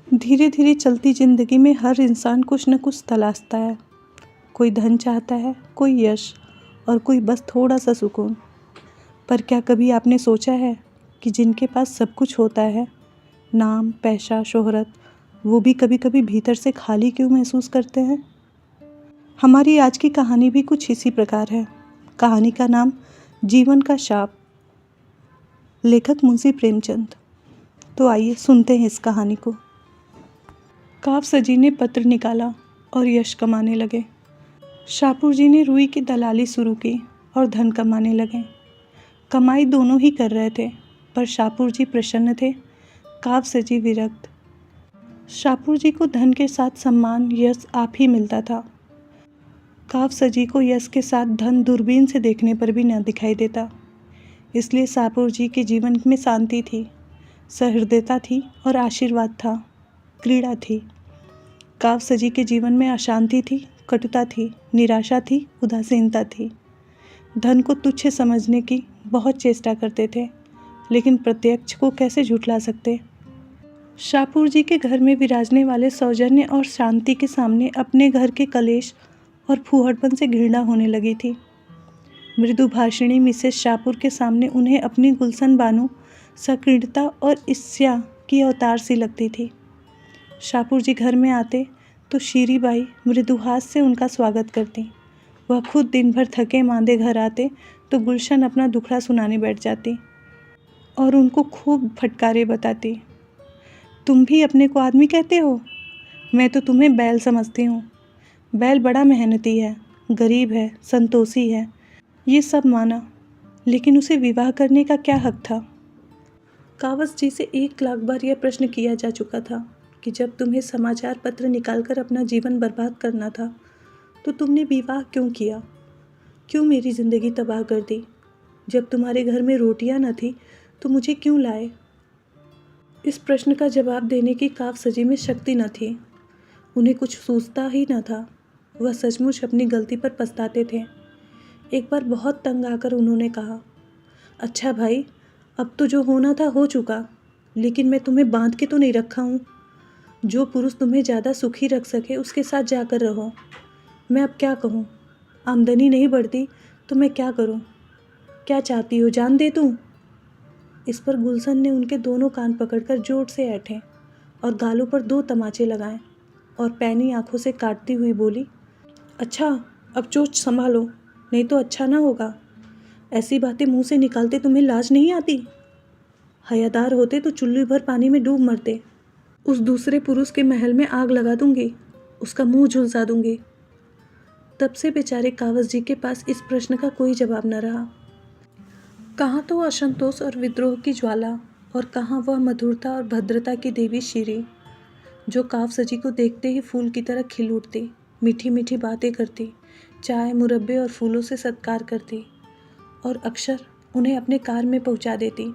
धीरे धीरे चलती ज़िंदगी में हर इंसान कुछ न कुछ तलाशता है। कोई धन चाहता है, कोई यश और कोई बस थोड़ा सा सुकून। पर क्या कभी आपने सोचा है कि जिनके पास सब कुछ होता है, नाम, पैसा, शोहरत, वो भी कभी कभी भीतर से खाली क्यों महसूस करते हैं? हमारी आज की कहानी भी कुछ इसी प्रकार है। कहानी का नाम जीवन का शाप, लेखक मुंशी प्रेमचंद। तो आइए सुनते हैं इस कहानी को। काव्य जी ने पत्र निकाला और यश कमाने लगे। शाहपुर जी ने रुई की दलाली शुरू की और धन कमाने लगे। कमाई दोनों ही कर रहे थे, पर शाहपुर जी प्रसन्न थे, काव्य जी विरक्त। शाहपुर जी को धन के साथ सम्मान, यश आप ही मिलता था। काव्य जी को यश के साथ धन दूरबीन से देखने पर भी न दिखाई देता। इसलिए शाहपुर जी के जीवन में शांति थी, सहृदयता थी और आशीर्वाद था, क्रीड़ा थी। काव्य जी के जीवन में अशांति थी, कटुता थी, निराशा थी, उदासीनता थी। धन को तुच्छ समझने की बहुत चेष्टा करते थे, लेकिन प्रत्यक्ष को कैसे झुठला सकते। शाहपुर जी के घर में विराजने वाले सौजन्य और शांति के सामने अपने घर के कलेश और फूहड़पन से घृणा होने लगी थी। मृदुभाषिणी मिसेस शाहपुर के सामने उन्हें अपनी गुलशन बानो सक्रीणता और ईर्ष्या की अवतार सी लगती थी। शाहपुर जी घर में आते तो शीरी बाई मृदुहास से उनका स्वागत करती। वह खुद दिन भर थके मांदे घर आते तो गुलशन अपना दुखड़ा सुनाने बैठ जाती और उनको खूब फटकारे बताती। तुम भी अपने को आदमी कहते हो? मैं तो तुम्हें बैल समझती हूँ। बैल बड़ा मेहनती है, गरीब है, संतोषी है, ये सब माना, लेकिन उसे विवाह करने का क्या हक था? कावस जी से 1 लाख बार यह प्रश्न किया जा चुका था कि जब तुम्हें समाचार पत्र निकालकर अपना जीवन बर्बाद करना था तो तुमने विवाह क्यों किया? क्यों मेरी ज़िंदगी तबाह कर दी? जब तुम्हारे घर में रोटियां न थी तो मुझे क्यों लाए? इस प्रश्न का जवाब देने की काव्य जी में शक्ति न थी। उन्हें कुछ सूझता ही न था। वह सचमुच अपनी गलती पर पछताते थे। एक बार बहुत तंग आकर उन्होंने कहा, अच्छा भाई, अब तो जो होना था हो चुका, लेकिन मैं तुम्हें बांध के तो नहीं रखा हूँ। जो पुरुष तुम्हें ज़्यादा सुखी रख सके उसके साथ जाकर रहो। मैं अब क्या कहूँ? आमदनी नहीं बढ़ती तो मैं क्या करूँ? क्या चाहती हो, जान दे दूँ? इस पर गुलशन ने उनके दोनों कान पकड़कर जोर से ऐंठे और गालों पर 2 तमाचे लगाए और पैनी आंखों से काटती हुई बोली, अच्छा, अब चोच संभालो, नहीं तो अच्छा ना होगा। ऐसी बातें मुंह से निकालते तुम्हें लाज नहीं आती? हयादार होते तो चुल्लू भर पानी में डूब मरते। उस दूसरे पुरुष के महल में आग लगा दूंगी, उसका मुंह झुलसा दूंगी। तब से बेचारे कावस जी के पास इस प्रश्न का कोई जवाब न रहा। कहाँ तो असंतोष और विद्रोह की ज्वाला और कहाँ वह मधुरता और भद्रता की देवी शीरी, जो काव्य जी को देखते ही फूल की तरह खिल उठती, मीठी मीठी बातें करती, चाय, मुरब्बे और फूलों से सत्कार करती और अक्सर उन्हें अपने कार में पहुंचा देती।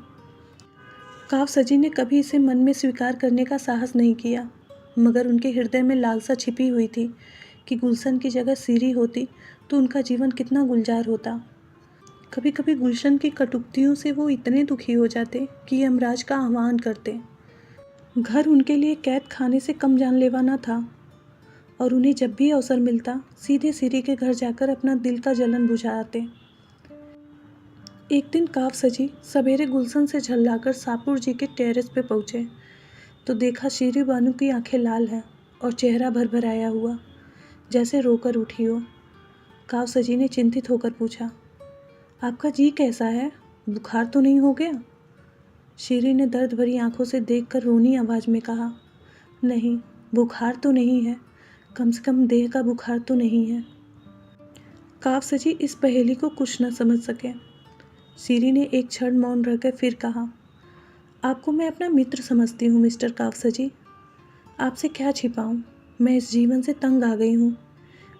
काव्य जी ने कभी इसे मन में स्वीकार करने का साहस नहीं किया, मगर उनके हृदय में लालसा छिपी हुई थी कि गुलशन की जगह सीरी होती तो उनका जीवन कितना गुलजार होता। कभी कभी गुलशन की कटुक्तियों से वो इतने दुखी हो जाते कि यमराज का आह्वान करते। घर उनके लिए कैद खाने से कम जानलेवा न था और उन्हें जब भी अवसर मिलता सीधे सीरी के घर जाकर अपना दिल का जलन बुझाते। एक दिन काव्य जी सवेरे गुलशन से झल्लाकर शाहपुर जी के टेरेस पे पहुँचे तो देखा शीरी बानू की आंखें लाल हैं और चेहरा भरभराया हुआ, जैसे रोकर उठी हो। काव्य जी ने चिंतित होकर पूछा, आपका जी कैसा है? बुखार तो नहीं हो गया? शीरी ने दर्द भरी आंखों से देखकर रोनी आवाज़ में कहा, नहीं, बुखार तो नहीं है, कम से कम देह का बुखार तो नहीं है। काव्य जी इस पहेली को कुछ न समझ सके। शीरी ने एक क्षण मौन रहकर फिर कहा, आपको मैं अपना मित्र समझती हूँ मिस्टर काव्य जी। आपसे क्या छिपाऊँ, मैं इस जीवन से तंग आ गई हूँ।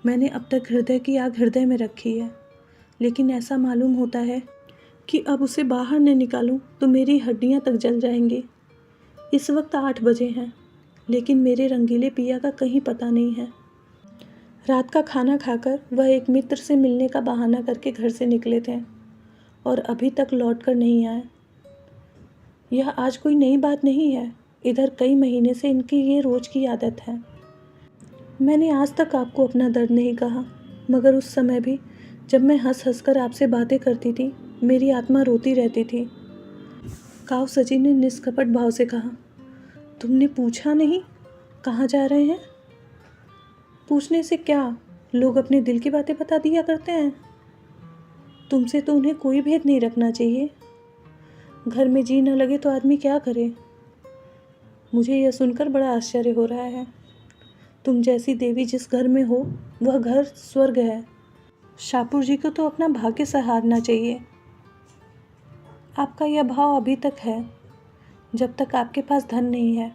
मैंने अब तक हृदय की आग हृदय में रखी है, लेकिन ऐसा मालूम होता है कि अब उसे बाहर न निकालूं तो मेरी हड्डियां तक जल जाएंगी। इस वक्त 8 बजे हैं, लेकिन मेरे रंगीले पिया का कहीं पता नहीं है। रात का खाना खाकर वह एक मित्र से मिलने का बहाना करके घर से निकले थे और अभी तक लौट कर नहीं आए। यह आज कोई नई बात नहीं है, इधर कई महीने से इनकी ये रोज़ की आदत है। मैंने आज तक आपको अपना दर्द नहीं कहा, मगर उस समय भी जब मैं हंस हंस कर आपसे बातें करती थी, मेरी आत्मा रोती रहती थी। काव सजी ने निष्कपट भाव से कहा, तुमने पूछा नहीं कहाँ जा रहे हैं? पूछने से क्या, लोग अपने दिल की बातें बता दिया करते हैं। तुमसे तो उन्हें कोई भेद नहीं रखना चाहिए। घर में जी न लगे तो आदमी क्या करे। मुझे यह सुनकर बड़ा आश्चर्य हो रहा है। तुम जैसी देवी जिस घर में हो, वह घर स्वर्ग है। शाहपुर जी को तो अपना भाग्य सहारना चाहिए। आपका यह भाव अभी तक है, जब तक आपके पास धन नहीं है।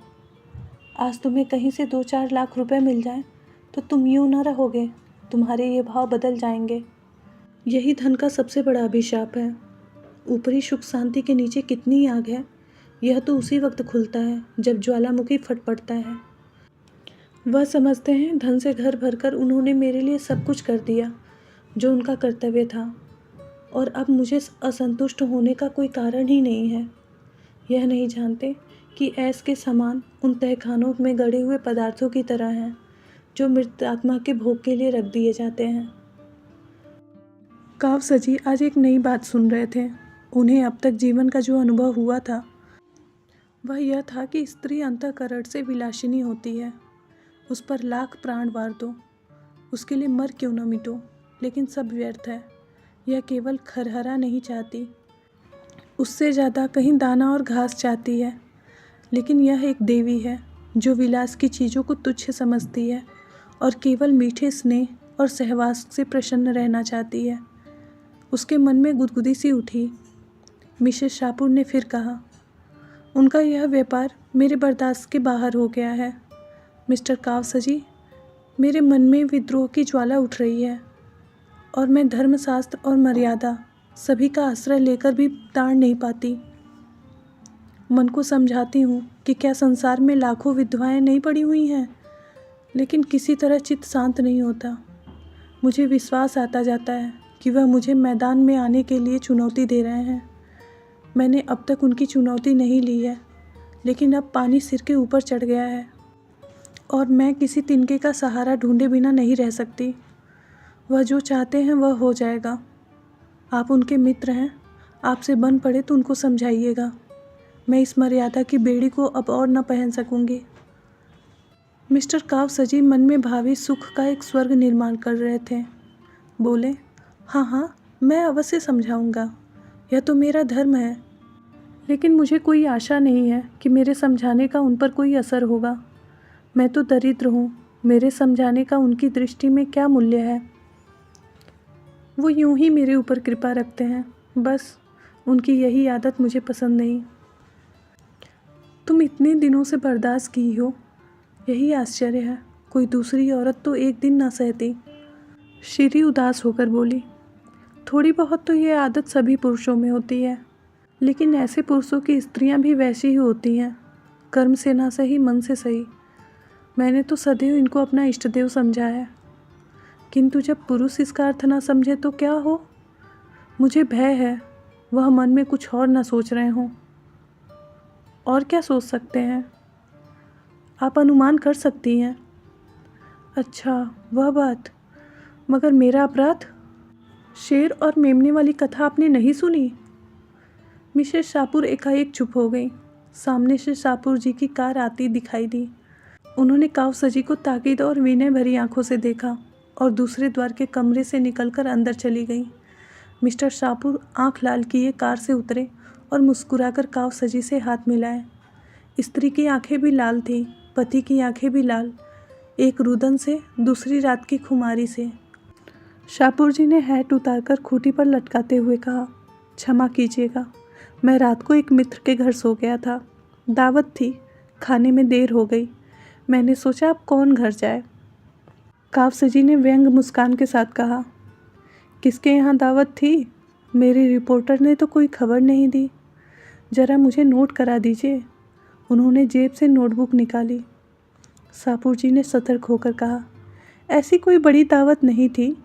आज तुम्हें कहीं से 2-4 लाख रुपए मिल जाएं, तो तुम यूँ न रहोगे, तुम्हारे ये भाव बदल जाएंगे। यही धन का सबसे बड़ा अभिशाप है। ऊपरी सुख शांति के नीचे कितनी आग है, यह तो उसी वक्त खुलता है जब ज्वालामुखी फट पड़ता है। वह समझते हैं धन से घर भरकर उन्होंने मेरे लिए सब कुछ कर दिया जो उनका कर्तव्य था, और अब मुझे असंतुष्ट होने का कोई कारण ही नहीं है। यह नहीं जानते कि ऐश के समान उन तहखानों में गड़े हुए पदार्थों की तरह हैं जो मृत आत्मा के भोग के लिए रख दिए जाते हैं। काव सजी आज एक नई बात सुन रहे थे। उन्हें अब तक जीवन का जो अनुभव हुआ था वह यह था कि स्त्री अंतःकरण से विलासिनी होती है। उस पर लाख प्राण वार दो, उसके लिए मर क्यों न मिटो, लेकिन सब व्यर्थ है। यह केवल खरहरा नहीं चाहती, उससे ज़्यादा कहीं दाना और घास चाहती है। लेकिन यह एक देवी है जो विलास की चीज़ों को तुच्छ समझती है और केवल मीठे स्नेह और सहवास से प्रसन्न रहना चाहती है। उसके मन में गुदगुदी सी उठी। मिसेस शाहपुर ने फिर कहा, उनका यह व्यापार मेरे बर्दाश्त के बाहर हो गया है। मिस्टर काव सजी, मेरे मन में विद्रोह की ज्वाला उठ रही है और मैं धर्मशास्त्र और मर्यादा सभी का आश्रय लेकर भी ताड़ नहीं पाती। मन को समझाती हूँ कि क्या संसार में लाखों विधवाएं नहीं पड़ी हुई हैं, लेकिन किसी तरह चित्त शांत नहीं होता। मुझे विश्वास आता जाता है कि वह मुझे मैदान में आने के लिए चुनौती दे रहे हैं। मैंने अब तक उनकी चुनौती नहीं ली है, लेकिन अब पानी सिर के ऊपर चढ़ गया है और मैं किसी तिनके का सहारा ढूंढे बिना नहीं रह सकती। वह जो चाहते हैं वह हो जाएगा। आप उनके मित्र हैं, आपसे बन पड़े तो उनको समझाइएगा। मैं इस मर्यादा की बेड़ी को अब और न पहन सकूंगी। मिस्टर काव सजी मन में भावी सुख का एक स्वर्ग निर्माण कर रहे थे। बोले, हाँ हाँ, मैं अवश्य समझाऊंगा, यह तो मेरा धर्म है। लेकिन मुझे कोई आशा नहीं है कि मेरे समझाने का उन पर कोई असर होगा। मैं तो दरिद्र हूँ, मेरे समझाने का उनकी दृष्टि में क्या मूल्य है। वो यूं ही मेरे ऊपर कृपा रखते हैं, बस उनकी यही आदत मुझे पसंद नहीं। तुम इतने दिनों से बर्दाश्त की हो, यही आश्चर्य है। कोई दूसरी औरत तो एक दिन ना सहती। श्री उदास होकर बोली, थोड़ी बहुत तो ये आदत सभी पुरुषों में होती है, लेकिन ऐसे पुरुषों की स्त्रियां भी वैसी ही होती हैं, कर्म से ना सही मन से सही। मैंने तो सदैव इनको अपना इष्टदेव समझा है, किंतु जब पुरुष इसका अर्थ ना समझे तो क्या हो। मुझे भय है वह मन में कुछ और ना सोच रहे हों। और क्या सोच सकते हैं? आप अनुमान कर सकती हैं। अच्छा, वह बात। मगर मेरा अपराध? शेर और मेमने वाली कथा आपने नहीं सुनी? मिसेस शाहपुर एकाएक चुप हो गई। सामने से शाहपुर जी की कार आती दिखाई दी। उन्होंने काव सजी को ताकीद और विनय भरी आंखों से देखा और दूसरे द्वार के कमरे से निकलकर अंदर चली गई। मिस्टर शाहपुर आंख लाल किए कार से उतरे और मुस्कुराकर काव सजी से हाथ मिलाए। स्त्री की आंखें भी लाल थीं, पति की आंखें भी लाल, एक रुदन से, दूसरी रात की खुमारी से। शाहपुर जी ने हैट उतारकर खूंटी पर लटकाते हुए कहा, क्षमा कीजिएगा, मैं रात को एक मित्र के घर सो गया था। दावत थी, खाने में देर हो गई। मैंने सोचा अब कौन घर जाए। काव सजी ने व्यंग मुस्कान के साथ कहा, किसके यहाँ दावत थी? मेरे रिपोर्टर ने तो कोई खबर नहीं दी। ज़रा मुझे नोट करा दीजिए। उन्होंने जेब से नोटबुक निकाली। शाहपुर जी ने सतर्क होकर कहा, ऐसी कोई बड़ी दावत नहीं थी,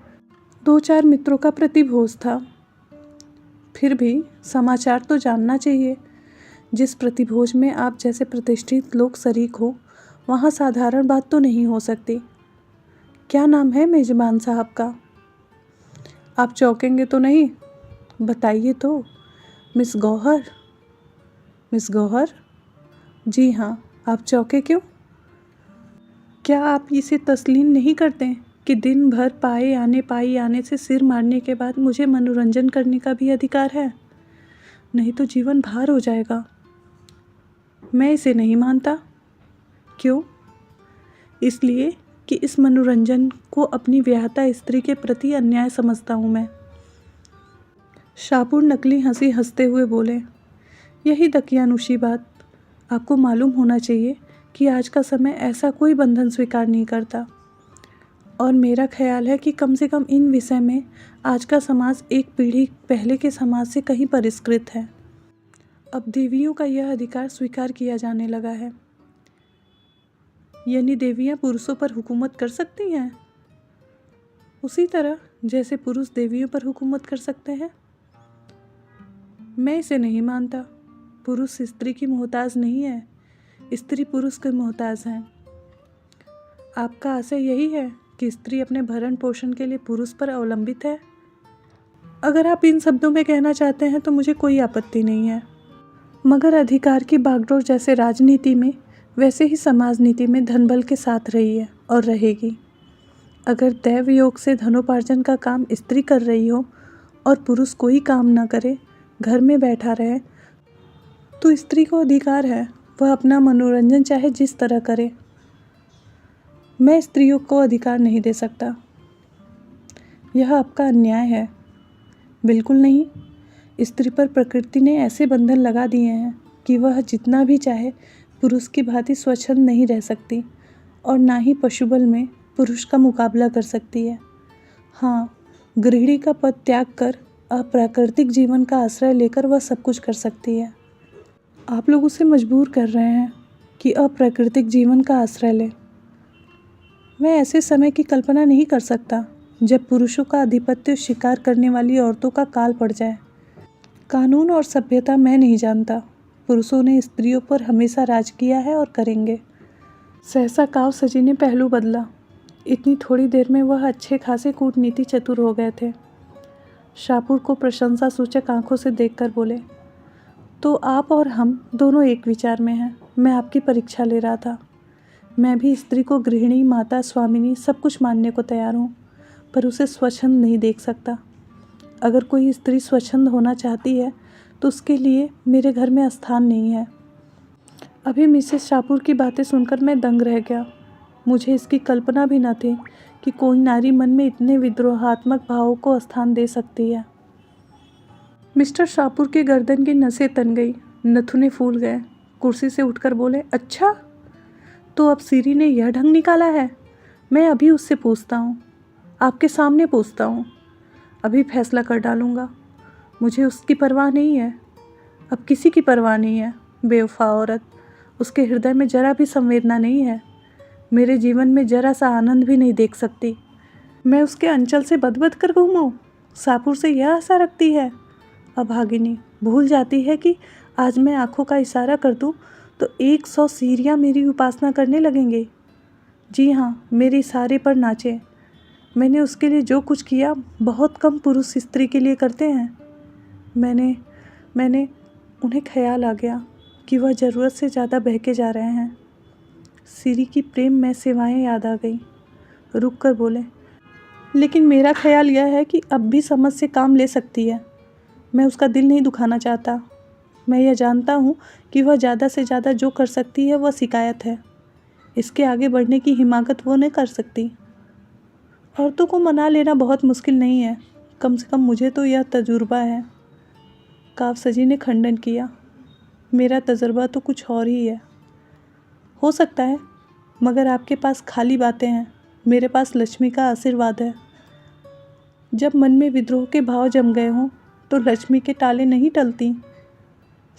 2-4 मित्रों का प्रतिभोज था। फिर भी समाचार तो जानना चाहिए। जिस प्रतिभोज में आप जैसे प्रतिष्ठित लोग शरीक हो, वहाँ साधारण बात तो नहीं हो सकती। क्या नाम है मेजबान साहब का? आप चौंकेंगे तो नहीं? बताइए तो। मिस गौहर। मिस गौहर? जी हाँ, आप चौंके क्यों? क्या आप इसे तस्लीम नहीं करते कि दिन भर पाई आने से सिर मारने के बाद मुझे मनोरंजन करने का भी अधिकार है? नहीं तो जीवन भार हो जाएगा। मैं इसे नहीं मानता। क्यों? इसलिए कि इस मनोरंजन को अपनी विवाहिता स्त्री के प्रति अन्याय समझता हूँ मैं। शाहपुर नकली हंसी हंसते हुए बोले, यही दकियानुशी बात। आपको मालूम होना चाहिए कि आज का समय ऐसा कोई बंधन स्वीकार नहीं करता, और मेरा ख्याल है कि कम से कम इन विषय में आज का समाज एक पीढ़ी पहले के समाज से कहीं परिष्कृत है। अब देवियों का यह अधिकार स्वीकार किया जाने लगा है। यानी देवियां पुरुषों पर हुकूमत कर सकती हैं, उसी तरह जैसे पुरुष देवियों पर हुकूमत कर सकते हैं। मैं इसे नहीं मानता। पुरुष स्त्री की मोहताज नहीं है, स्त्री पुरुष के मोहताज हैं। आपका आशय यही है कि स्त्री अपने भरण पोषण के लिए पुरुष पर अवलंबित है? अगर आप इन शब्दों में कहना चाहते हैं तो मुझे कोई आपत्ति नहीं है, मगर अधिकार की बागडोर जैसे राजनीति में वैसे ही समाज नीति में धनबल के साथ रही है और रहेगी। अगर दैव योग से धनोपार्जन का काम स्त्री कर रही हो और पुरुष कोई काम न करे, घर में बैठा रहे, तो स्त्री को अधिकार है वह अपना मनोरंजन चाहे जिस तरह करे। मैं स्त्रियों को अधिकार नहीं दे सकता। यह आपका अन्याय है। बिल्कुल नहीं। स्त्री पर प्रकृति ने ऐसे बंधन लगा दिए हैं कि वह जितना भी चाहे पुरुष की भांति स्वच्छंद नहीं रह सकती, और ना ही पशुबल में पुरुष का मुकाबला कर सकती है। हाँ, गृहिणी का पद त्याग कर अप्राकृतिक जीवन का आश्रय लेकर वह सब कुछ कर सकती है। आप लोग उसे मजबूर कर रहे हैं कि अप्राकृतिक जीवन का आश्रय ले। मैं ऐसे समय की कल्पना नहीं कर सकता जब पुरुषों का आधिपत्य शिकार करने वाली औरतों का काल पड़ जाए। कानून और सभ्यता मैं नहीं जानता। पुरुषों ने स्त्रियों पर हमेशा राज किया है और करेंगे। सहसा काव सजी ने पहलू बदला। इतनी थोड़ी देर में वह अच्छे खासे कूटनीति चतुर हो गए थे। शाहपुर को प्रशंसा सूचक आंखों से देखकर बोले, तो आप और हम दोनों एक विचार में हैं। मैं आपकी परीक्षा ले रहा था। मैं भी स्त्री को गृहिणी, माता, स्वामिनी सब कुछ मानने को तैयार हूँ, पर उसे स्वच्छंद नहीं देख सकता। अगर कोई स्त्री स्वच्छंद होना चाहती है तो उसके लिए मेरे घर में स्थान नहीं है। अभी मिसेस शाहपुर की बातें सुनकर मैं दंग रह गया। मुझे इसकी कल्पना भी न थी कि कोई नारी मन में इतने विद्रोहात्मक भावों को स्थान दे सकती है। मिस्टर शाहपुर के गर्दन की नसें तन गई, नथुने फूल गए। कुर्सी से उठकर बोले, अच्छा, तो अब सीरी ने यह ढंग निकाला है। मैं अभी उससे पूछता हूँ, आपके सामने पूछता हूँ। अभी फैसला कर डालूँगा। मुझे उसकी परवाह नहीं है, अब किसी की परवाह नहीं है। बेवफा औरत, उसके हृदय में जरा भी संवेदना नहीं है। मेरे जीवन में जरा सा आनंद भी नहीं देख सकती। मैं उसके अंचल से बदबद कर घूमूं? शाहपुर से यह आशा रखती है? अभागिनी भूल जाती है कि आज मैं आंखों का इशारा कर दूं तो 100 सीरियाँ मेरी उपासना करने लगेंगे। जी हाँ, मेरे इशारे पर नाचे। मैंने उसके लिए जो कुछ किया बहुत कम पुरुष स्त्री के लिए करते हैं। मैंने उन्हें ख्याल आ गया कि वह ज़रूरत से ज़्यादा बहके जा रहे हैं। सीरी की प्रेम में सेवाएं याद आ गई। रुक कर बोले, लेकिन मेरा ख्याल यह है कि अब भी समझ से काम ले सकती है। मैं उसका दिल नहीं दुखाना चाहता। मैं यह जानता हूँ कि वह ज़्यादा से ज़्यादा जो कर सकती है वह शिकायत है। इसके आगे बढ़ने की हिमाकत वो नहीं कर सकती। औरतों को मना लेना बहुत मुश्किल नहीं है, कम से कम मुझे तो यह तजुर्बा है। कावसजी ने खंडन किया, मेरा तजुर्बा तो कुछ और ही है। हो सकता है, मगर आपके पास खाली बातें हैं, मेरे पास लक्ष्मी का आशीर्वाद है। जब मन में विद्रोह के भाव जम गए हों तो लक्ष्मी के टाले नहीं टलती।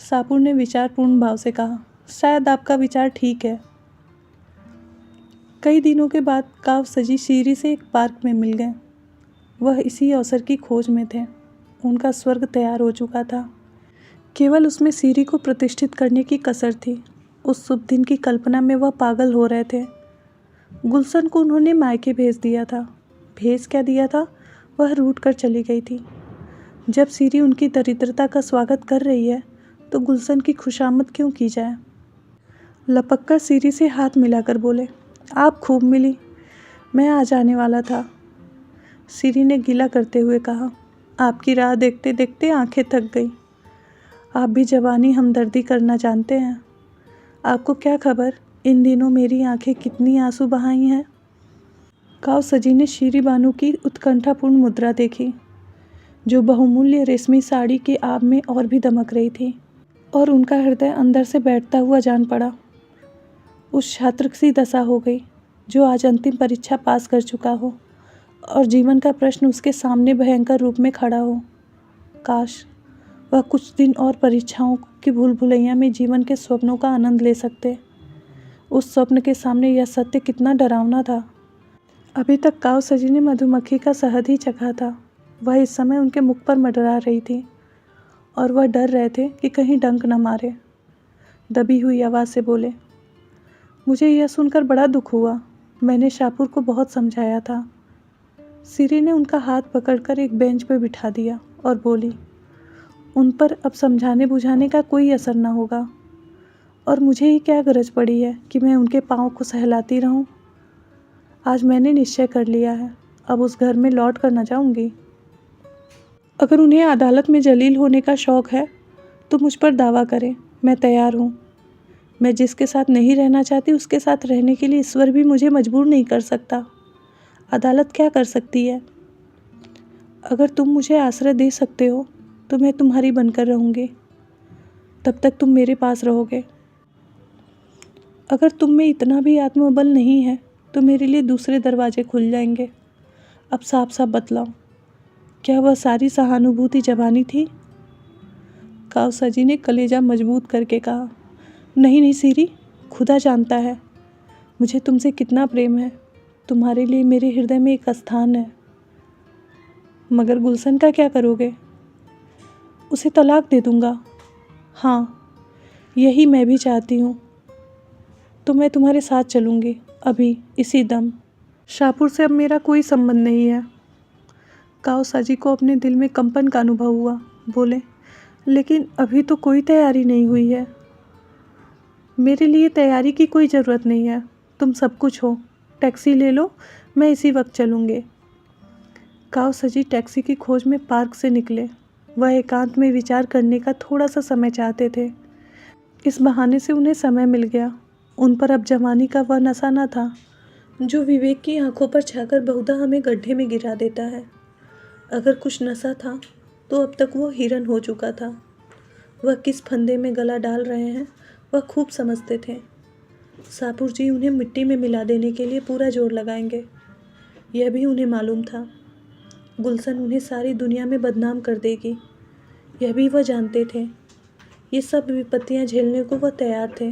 शाहपुर ने विचारपूर्ण भाव से कहा, शायद आपका विचार ठीक है। कई दिनों के बाद कावसजी सीरी से एक पार्क में मिल गए। वह इसी अवसर की खोज में थे। उनका स्वर्ग तैयार हो चुका था। केवल उसमें सीरी को प्रतिष्ठित करने की कसर थी। उस शुभ दिन की कल्पना में वह पागल हो रहे थे। गुलशन को उन्होंने मायके भेज दिया था। भेज क्या दिया था, वह रूठ कर चली गई थी। जब सीरी उनकी दरिद्रता का स्वागत कर रही है तो गुलशन की खुशामद क्यों की जाए। लपक कर सीरी से हाथ मिलाकर बोले, आप खूब मिली, मैं आ जाने वाला था। सीरी ने गिला करते हुए कहा, आपकी राह देखते देखते आंखें थक गई। आप भी जवानी हमदर्दी करना जानते हैं। आपको क्या खबर इन दिनों मेरी आंखें कितनी आंसू बहाई हैं। कावसजी ने शीरी बानू की उत्कंठापूर्ण मुद्रा देखी, जो बहुमूल्य रेशमी साड़ी के आभ में और भी दमक रही थी, और उनका हृदय अंदर से बैठता हुआ जान पड़ा। उस छात्र सी दशा हो गई जो आज अंतिम परीक्षा पास कर चुका हो और जीवन का प्रश्न उसके सामने भयंकर रूप में खड़ा हो। काश वह कुछ दिन और परीक्षाओं की भूल भुलैया में जीवन के स्वप्नों का आनंद ले सकते। उस स्वप्न के सामने यह सत्य कितना डरावना था। अभी तक कावसजी ने मधुमक्खी का शहद ही चखा था। वह इस समय उनके मुख पर मंडरा रही थी और वह डर रहे थे कि कहीं डंक न मारे। दबी हुई आवाज़ से बोले, मुझे यह सुनकर बड़ा दुख हुआ। मैंने शाहपुर को बहुत समझाया था। सीरी ने उनका हाथ पकड़कर एक बेंच पर बिठा दिया और बोली, उन पर अब समझाने बुझाने का कोई असर न होगा, और मुझे ही क्या गरज पड़ी है कि मैं उनके पाँव को सहलाती रहूं। आज मैंने निश्चय कर लिया है, अब उस घर में लौट कर न जाऊंगी। अगर उन्हें अदालत में जलील होने का शौक़ है तो मुझ पर दावा करें, मैं तैयार हूँ। मैं जिसके साथ नहीं रहना चाहती उसके साथ रहने के लिए ईश्वर भी मुझे मजबूर नहीं कर सकता। अदालत क्या कर सकती है। अगर तुम मुझे आश्रय दे सकते हो तो मैं तुम्हारी बनकर रहूँगी। तब तक तुम मेरे पास रहोगे। अगर तुम में इतना भी आत्मबल नहीं है तो मेरे लिए दूसरे दरवाजे खुल जाएंगे। अब साफ साफ बतलाओ, क्या वह सारी सहानुभूति जबानी थी। कावसजी ने कलेजा मजबूत करके कहा, नहीं नहीं सीरी, खुदा जानता है मुझे तुमसे कितना प्रेम है। तुम्हारे लिए मेरे हृदय में एक स्थान है। मगर गुलशन का क्या करोगे। उसे तलाक दे दूंगा। हाँ, यही मैं भी चाहती हूँ। तो मैं तुम्हारे साथ चलूँगी, अभी इसी दम। शाहपुर से अब मेरा कोई संबंध नहीं है। कावसजी को अपने दिल में कंपन का अनुभव हुआ। बोले, लेकिन अभी तो कोई तैयारी नहीं हुई है। मेरे लिए तैयारी की कोई ज़रूरत नहीं है। तुम सब कुछ हो। टैक्सी ले लो, मैं इसी वक्त चलूँगे। कावसजी टैक्सी की खोज में पार्क से निकले। वह एकांत में विचार करने का थोड़ा सा समय चाहते थे। इस बहाने से उन्हें समय मिल गया। उन पर अब जवानी का वह नशा न था जो विवेक की आंखों पर छाकर बहुधा हमें गड्ढे में गिरा देता है। अगर कुछ नशा था तो अब तक वो हिरन हो चुका था। वह किस फंदे में गला डाल रहे हैं वह खूब समझते थे। शाहपुर जी उन्हें मिट्टी में मिला देने के लिए पूरा जोर लगाएंगे, यह भी उन्हें मालूम था। गुलशन उन्हें सारी दुनिया में बदनाम कर देगी, यह भी वह जानते थे। ये सब विपत्तियां झेलने को वह तैयार थे।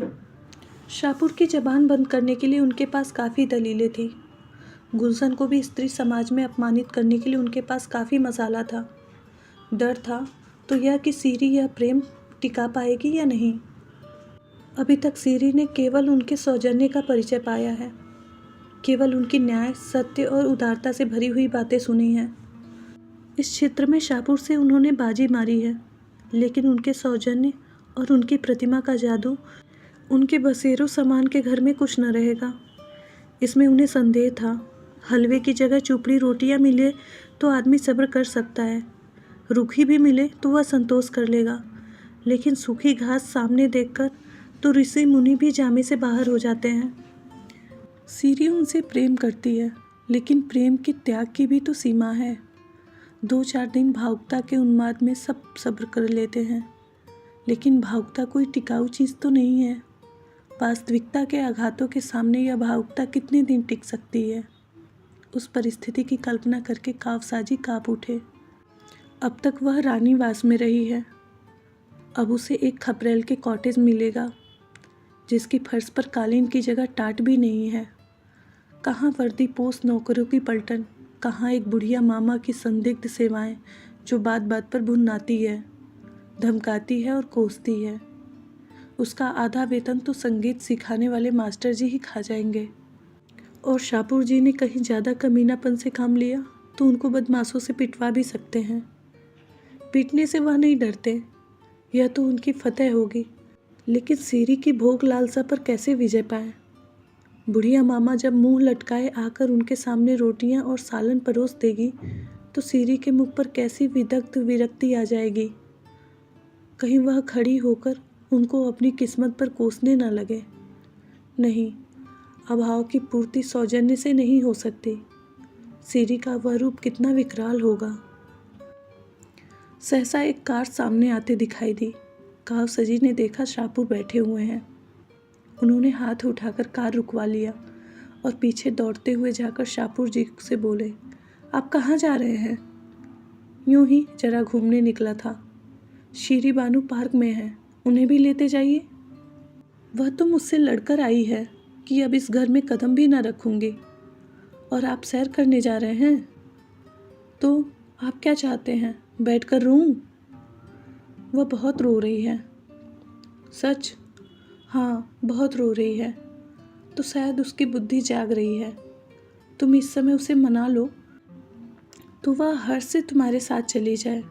शाहपुर की जबान बंद करने के लिए उनके पास काफ़ी दलीलें थी। गुलशन को भी स्त्री समाज में अपमानित करने के लिए उनके पास काफ़ी मसाला था। डर था तो यह कि सीरी यह प्रेम टिका पाएगी या नहीं। अभी तक सीरी ने केवल उनके सौजन्य का परिचय पाया है, केवल उनकी न्याय, सत्य और उदारता से भरी हुई बातें सुनी हैं। इस क्षेत्र में शाहपुर से उन्होंने बाजी मारी है, लेकिन उनके सौजन्य और उनकी प्रतिमा का जादू उनके बसेरों समान के घर में कुछ न रहेगा, इसमें उन्हें संदेह था। हलवे की जगह चुपड़ी रोटियां मिले तो आदमी सब्र कर सकता है, रूखी भी मिले तो वह संतोष कर लेगा, लेकिन सूखी घास सामने देखकर तो ऋषि मुनि भी जामे से बाहर हो जाते हैं। सीरी उनसे प्रेम करती है, लेकिन प्रेम के त्याग की भी तो सीमा है। 2-4 दिन भावुकता के उन्माद में सब सब्र कर लेते हैं, लेकिन भावुकता कोई टिकाऊ चीज़ तो नहीं है। वास्तविकता के आघातों के सामने यह भावुकता कितने दिन टिक सकती है। उस परिस्थिति की कल्पना करके कावसजी काँप उठे। अब तक वह रानीवास में रही है, अब उसे एक खपरेल के कॉटेज मिलेगा जिसकी फर्श पर कालीन की जगह टाट भी नहीं है। कहाँ वर्दी पोस्ट नौकरों की पलटन, कहाँ एक बुढ़िया मामा की संदिग्ध सेवाएं जो बात बात पर भुननाती है। धमकाती है और कोसती है। उसका आधा वेतन तो संगीत सिखाने वाले मास्टर जी ही खा जाएंगे। और शाहपुर जी ने कहीं ज़्यादा कमीनापन से काम लिया तो उनको बदमाशों से पिटवा भी सकते हैं। पीटने से वह नहीं डरते, यह तो उनकी फतेह होगी। लेकिन सीरी की भोग लालसा पर कैसे विजय पाए? बुढ़िया मामा जब मुंह लटकाए आकर उनके सामने रोटियां और सालन परोस देगी तो सीरी के मुख पर कैसी विदग्ध विरक्ति आ जाएगी। कहीं वह खड़ी होकर उनको अपनी किस्मत पर कोसने न लगे। नहीं, अभाव की पूर्ति सौजन्य से नहीं हो सकती। सीरी का वह रूप कितना विकराल होगा। सहसा एक कार सामने आते दिखाई दी। काव सजी ने देखा शाहपुर बैठे हुए हैं। उन्होंने हाथ उठाकर कार रुकवा लिया और पीछे दौड़ते हुए जाकर शाहपुर जी से बोले, आप कहाँ जा रहे हैं? यूं ही जरा घूमने निकला था। शीरी बानू पार्क में है, उन्हें भी लेते जाइए। वह तो मुझसे लड़कर आई है कि अब इस घर में कदम भी न रखूंगी। और आप सैर करने जा रहे हैं? तो आप क्या चाहते हैं, बैठ कर रोऊं? वह बहुत रो रही है। सच? हाँ, बहुत रो रही है। तो शायद उसकी बुद्धि जाग रही है। तुम इस समय उसे मना लो तो वह हर्ष से तुम्हारे साथ चली जाए।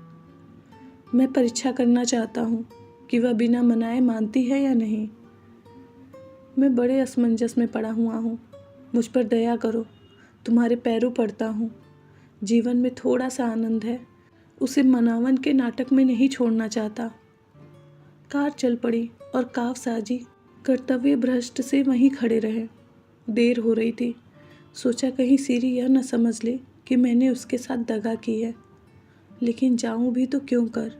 मैं परीक्षा करना चाहता हूँ कि वह बिना मनाए मानती है या नहीं। मैं बड़े असमंजस में पड़ा हुआ हूँ। मुझ पर दया करो, तुम्हारे पैरों पड़ता हूँ। जीवन में थोड़ा सा आनंद है, उसे मनावन के नाटक में नहीं छोड़ना चाहता। कार चल पड़ी और काव साजी कर्तव्य भ्रष्ट से वहीं खड़े रहे। देर हो रही थी। सोचा कहीं सीरी यह न समझ ले कि मैंने उसके साथ दगा की है। लेकिन जाऊं भी तो क्यों कर?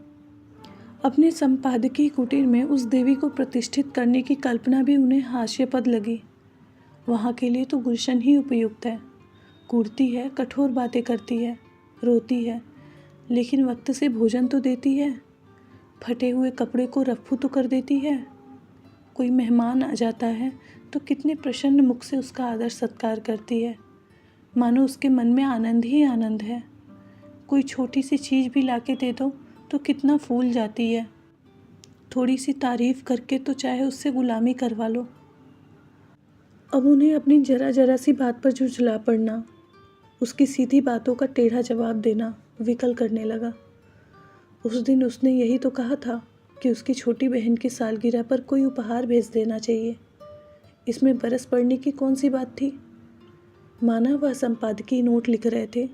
अपने संपादकीय कुटीर में उस देवी को प्रतिष्ठित करने की कल्पना भी उन्हें हास्यास्पद लगी। वहाँ के लिए तो गुलशन ही उपयुक्त है। कूटती है, कठोर बातें करती है, रोती है, लेकिन वक्त से भोजन तो देती है। फटे हुए कपड़े को रफ्फू तो कर देती है। कोई मेहमान आ जाता है तो कितने प्रसन्न मुख से उसका आदर सत्कार करती है, मानो उसके मन में आनंद ही आनंद है। कोई छोटी सी चीज़ भी लाके दे दो तो कितना फूल जाती है। थोड़ी सी तारीफ करके तो चाहे उससे गुलामी करवा लो। अब उन्हें अपनी जरा जरा सी बात पर झुंझला पड़ना, उसकी सीधी बातों का टेढ़ा जवाब देना विकल करने लगा। उस दिन उसने यही तो कहा था कि उसकी छोटी बहन की सालगिरह पर कोई उपहार भेज देना चाहिए। इसमें बरस पड़ने की कौन सी बात थी? माना वह संपादकीय नोट लिख रहे थे,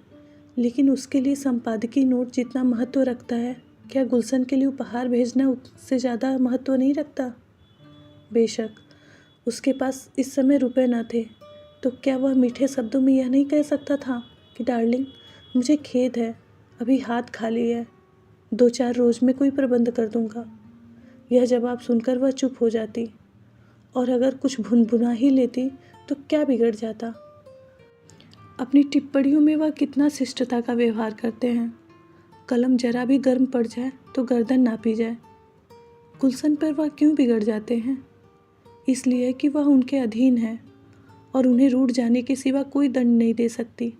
लेकिन उसके लिए संपादकीय नोट जितना महत्व रखता है, क्या गुलशन के लिए उपहार भेजना उससे ज़्यादा महत्व नहीं रखता? बेशक उसके पास इस समय रुपए न थे, तो क्या वह मीठे शब्दों में यह नहीं कह सकता था कि डार्लिंग, मुझे खेद है, अभी हाथ खाली है, 2-4 रोज में कोई प्रबंध कर दूंगा। यह जवाब सुनकर वह चुप हो जाती, और अगर कुछ भुनभुना ही लेती तो क्या बिगड़ जाता। अपनी टिप्पणियों में वह कितना शिष्टता का व्यवहार करते हैं। कलम जरा भी गर्म पड़ जाए तो गर्दन नापी जाए। गुलशन पर वह क्यों बिगड़ जाते हैं? इसलिए कि वह उनके अधीन है और उन्हें रूठ जाने के सिवा कोई दंड नहीं दे सकती।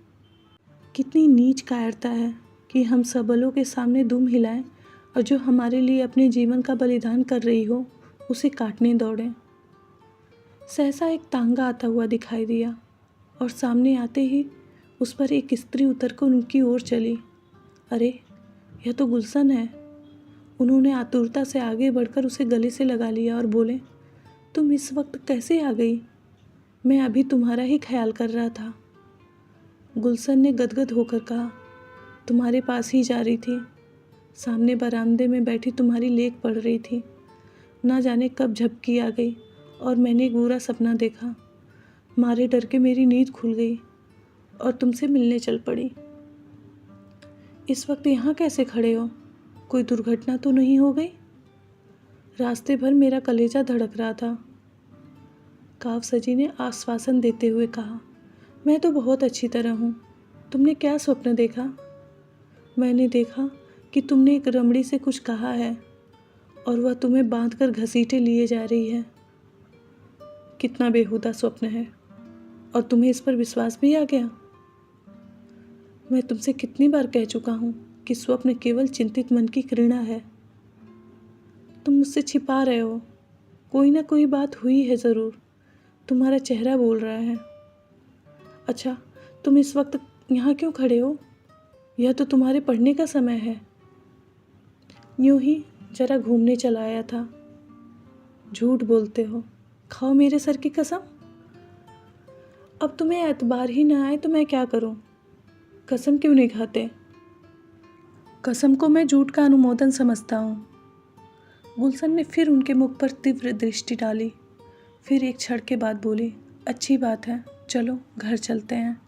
कितनी नीच कायरता है कि हम सबलों के सामने दुम हिलाएं और जो हमारे लिए अपने जीवन का बलिदान कर रही हो उसे काटने दौड़ें। सहसा एक तांगा आता हुआ दिखाई दिया और सामने आते ही उस पर एक स्त्री उतरकर उनकी ओर चली। अरे, यह तो गुलशन है। उन्होंने आतुरता से आगे बढ़कर उसे गले से लगा लिया और बोले, तुम इस वक्त कैसे आ गई? मैं अभी तुम्हारा ही ख्याल कर रहा था। गुलशन ने गदगद होकर कहा, तुम्हारे पास ही जा रही थी। सामने बरामदे में बैठी तुम्हारी लेक पड़ रही थी। ना जाने कब झपकी आ गई और मैंने एक बुरा सपना देखा। मारे डर के मेरी नींद खुल गई और तुमसे मिलने चल पड़ी। इस वक्त यहाँ कैसे खड़े हो? कोई दुर्घटना तो नहीं हो गई? रास्ते भर मेरा कलेजा धड़क रहा था। काव सजी ने आश्वासन देते हुए कहा, मैं तो बहुत अच्छी तरह हूँ। तुमने क्या स्वप्न देखा? मैंने देखा कि तुमने एक रमणी से कुछ कहा है और वह तुम्हें बांधकर घसीटे लिए जा रही है। कितना बेहुदा स्वप्न है, और तुम्हें इस पर विश्वास भी आ गया। मैं तुमसे कितनी बार कह चुका हूँ कि स्वप्न केवल चिंतित मन की घृणा है। तुम मुझसे छिपा रहे हो। कोई ना कोई बात हुई है ज़रूर। तुम्हारा चेहरा बोल रहा है। अच्छा, तुम इस वक्त यहाँ क्यों खड़े हो? यह तो तुम्हारे पढ़ने का समय है। यूं ही जरा घूमने चला आया था। झूठ बोलते हो। खाओ मेरे सर की कसम। अब तुम्हें एतबार ही ना आए तो मैं क्या करूं? कसम क्यों नहीं खाते? कसम को मैं झूठ का अनुमोदन समझता हूँ। गुलशन ने फिर उनके मुख पर तीव्र दृष्टि डाली। फिर एक क्षण के बाद बोली, अच्छी बात है, चलो घर चलते हैं।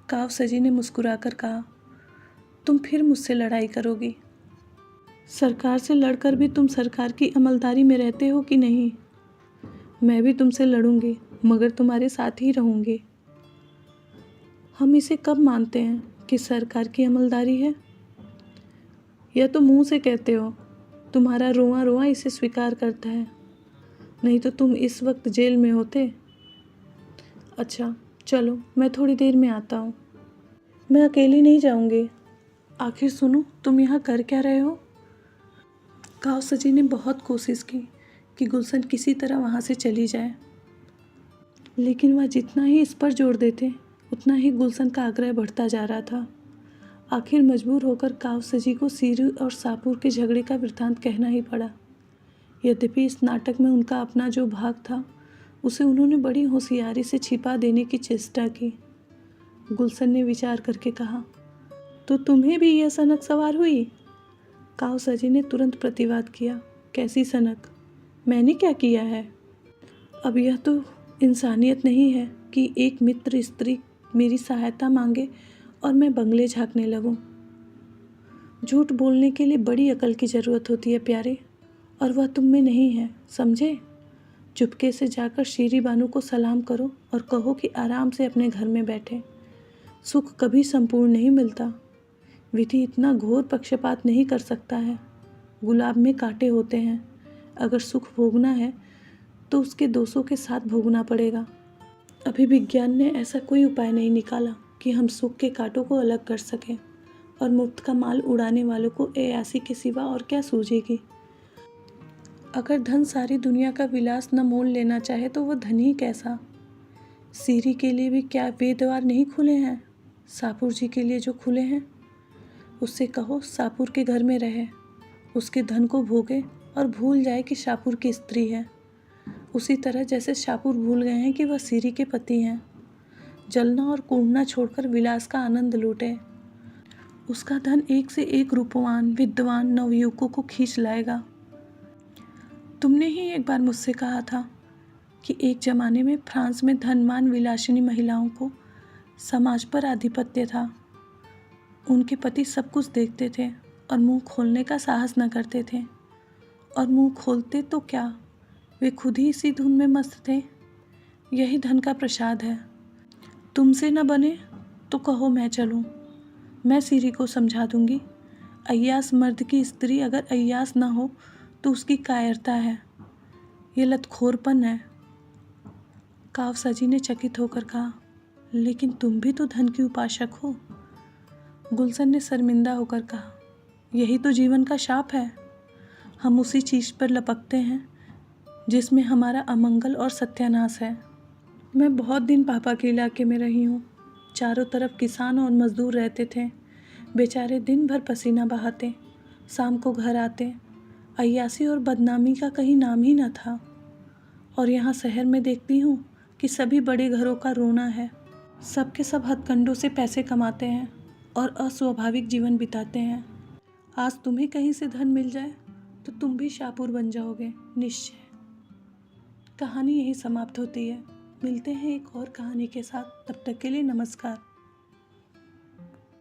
काव सजी ने मुस्कुराकर कहा, तुम फिर मुझसे लड़ाई करोगी? सरकार से लड़कर भी तुम सरकार की अमलदारी में रहते हो कि नहीं? मैं भी तुमसे लड़ूंगी, मगर तुम्हारे साथ ही रहूंगी। हम इसे कब मानते हैं कि सरकार की अमलदारी है? यह तो मुंह से कहते हो, तुम्हारा रोआ रोआ इसे स्वीकार करता है, नहीं तो तुम इस वक्त जेल में होते। अच्छा चलो, मैं थोड़ी देर में आता हूँ। मैं अकेली नहीं जाऊँगी। आखिर सुनो, तुम यहाँ कर क्या रहे हो? काव सजी ने बहुत कोशिश की कि गुलशन किसी तरह वहाँ से चली जाए, लेकिन वह जितना ही इस पर जोर देते उतना ही गुलशन का आग्रह बढ़ता जा रहा था। आखिर मजबूर होकर काव सजी को सीरी और सापुर के झगड़े का वृत्तांत कहना ही पड़ा। यद्यपि इस नाटक में उनका अपना जो भाग था उसे उन्होंने बड़ी होशियारी से छिपा देने की चेष्टा की। गुलशन ने विचार करके कहा, तो तुम्हें भी यह सनक सवार हुई? काव सजी ने तुरंत प्रतिवाद किया, कैसी सनक? मैंने क्या किया है? अब यह तो इंसानियत नहीं है कि एक मित्र स्त्री मेरी सहायता मांगे और मैं बंगले झांकने लगूं। झूठ बोलने के लिए बड़ी अकल की ज़रूरत होती है प्यारे, और वह तुम में नहीं है, समझे? चुपके से जाकर शीरी बानू को सलाम करो और कहो कि आराम से अपने घर में बैठे। सुख कभी संपूर्ण नहीं मिलता। विधि इतना घोर पक्षपात नहीं कर सकता है। गुलाब में कांटे होते हैं। अगर सुख भोगना है तो उसके दोषों के साथ भोगना पड़ेगा। अभी विज्ञान ने ऐसा कोई उपाय नहीं निकाला कि हम सुख के कांटों को अलग कर सकें, और मुफ्त का माल उड़ाने वालों को ऐयासी के सिवा और क्या सूझेगी? अगर धन सारी दुनिया का विलास न मोल लेना चाहे तो वह धन ही कैसा? सीरी के लिए भी क्या वे द्वार नहीं खुले हैं? सापुर जी के लिए जो खुले हैं, उससे कहो सापुर के घर में रहे, उसके धन को भोगे और भूल जाए कि शापुर की स्त्री है, उसी तरह जैसे शापुर भूल गए हैं कि वह सीरी के पति हैं। जलना और कूड़ना छोड़कर विलास का आनंद लूटे। उसका धन एक से एक रूपवान विद्वान नवयुवकों को खींच लाएगा। तुमने ही एक बार मुझसे कहा था कि एक ज़माने में फ्रांस में धनवान विलासिनी महिलाओं को समाज पर आधिपत्य था। उनके पति सब कुछ देखते थे और मुंह खोलने का साहस न करते थे, और मुंह खोलते तो क्या, वे खुद ही इसी धुन में मस्त थे। यही धन का प्रसाद है। तुमसे न बने तो कहो मैं चलूं। मैं सीरी को समझा दूंगी। अय्यास मर्द की स्त्री अगर अय्यास न हो तो उसकी कायरता है, ये लतखोरपन है। काव सजी ने चकित होकर कहा, लेकिन तुम भी तो धन की उपासक हो। गुलशन ने शर्मिंदा होकर कहा, यही तो जीवन का शाप है। हम उसी चीज़ पर लपकते हैं जिसमें हमारा अमंगल और सत्यानाश है। मैं बहुत दिन पापा के इलाके में रही हूँ। चारों तरफ किसान और मजदूर रहते थे। बेचारे दिन भर पसीना बहाते, शाम को घर आते। अय्यासी और बदनामी का कहीं नाम ही न था। और यहाँ शहर में देखती हूँ कि सभी बड़े घरों का रोना है। सबके सब हथकंडों से पैसे कमाते हैं और अस्वाभाविक जीवन बिताते हैं। आज तुम्हें कहीं से धन मिल जाए तो तुम भी शापुर बन जाओगे, निश्चय। कहानी यही समाप्त होती है। मिलते हैं एक और कहानी के साथ। तब तक के लिए नमस्कार।